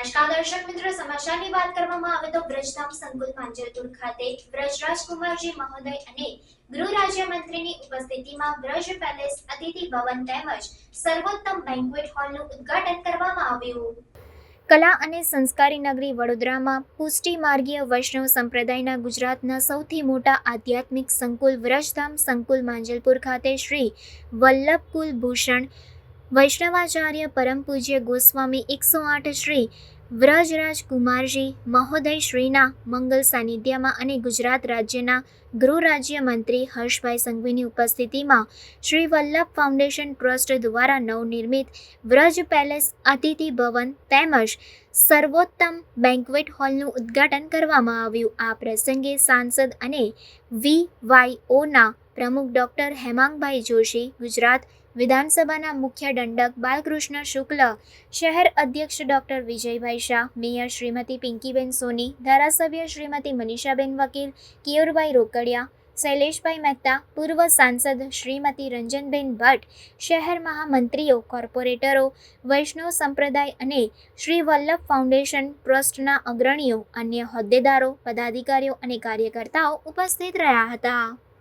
નમસ્કાર દર્શક મિત્રો, સમાચારની વાત કરવામાં આવે તો બ્રજધામ સંકુલ માંજલપુર ખાતે બ્રજરાજકુમારજી મહોદય અને ગૃહ રાજ્યમંત્રીની ઉપસ્થિતિમાં બ્રજ પેલેસ અતિથિ ભવન તેમજ સર્વોત્તમ બેન્ક્વેટ હોલનું ઉદ્ઘાટન કરવામાં આવ્યું। કલા અને સંસ્કારી નગરી વડોદરામાં પુષ્ટિ માર્ગીય વૈષ્ણવ સંપ્રદાયના ગુજરાતના સૌથી મોટા આધ્યાત્મિક સંકુલ બ્રજધામ સંકુલ માંજલપુર ખાતે શ્રી વલ્લભ કુલભૂષણ વૈષ્ણવાચાર્ય પરમ પૂજ્ય ગોસ્વામી 108 શ્રી વ્રજરાજકુમારજી મહોદય શ્રીના મંગલ સાનિધ્યમાં અને ગુજરાત રાજ્યના ગૃહ રાજ્ય મંત્રી હર્ષભાઈ સંઘવીની ઉપસ્થિતિમાં શ્રી વલ્લભ ફાઉન્ડેશન ટ્રસ્ટ દ્વારા નવનિર્મિત વ્રજ પેલેસ અતિથિ ભવન તેમજ સર્વોત્તમ બેન્ક્વેટ હોલનું ઉદ્ઘાટન કરવામાં આવ્યું। આ પ્રસંગે સાંસદ અને VYOના પ્રમુખ ડોક્ટર હેમાંગભાઈ જોશી, ગુજરાત વિધાનસભાના મુખ્ય દંડક બાલકૃષ્ણ શુક્લ, શહેર અધ્યક્ષ ડોક્ટર વિજયભાઈ શાહ, મેયર શ્રીમતી પિંકીબેન સોની, ધારાસભ્ય શ્રીમતી મનીષાબેન વકીલ, કિયોરભાઈ રોકડિયા, શૈલેષભાઈ મહેતા, પૂર્વ સાંસદ શ્રીમતી રંજનબેન ભટ્ટ, શહેર મહામંત્રીઓ, કોર્પોરેટરો, વૈષ્ણવ સંપ્રદાય અને શ્રી વલ્લભ ફાઉન્ડેશન ટ્રસ્ટના અગ્રણીઓ, અન્ય હોદ્દેદારો, પદાધિકારીઓ અને કાર્યકર્તાઓ ઉપસ્થિત રહ્યા હતા।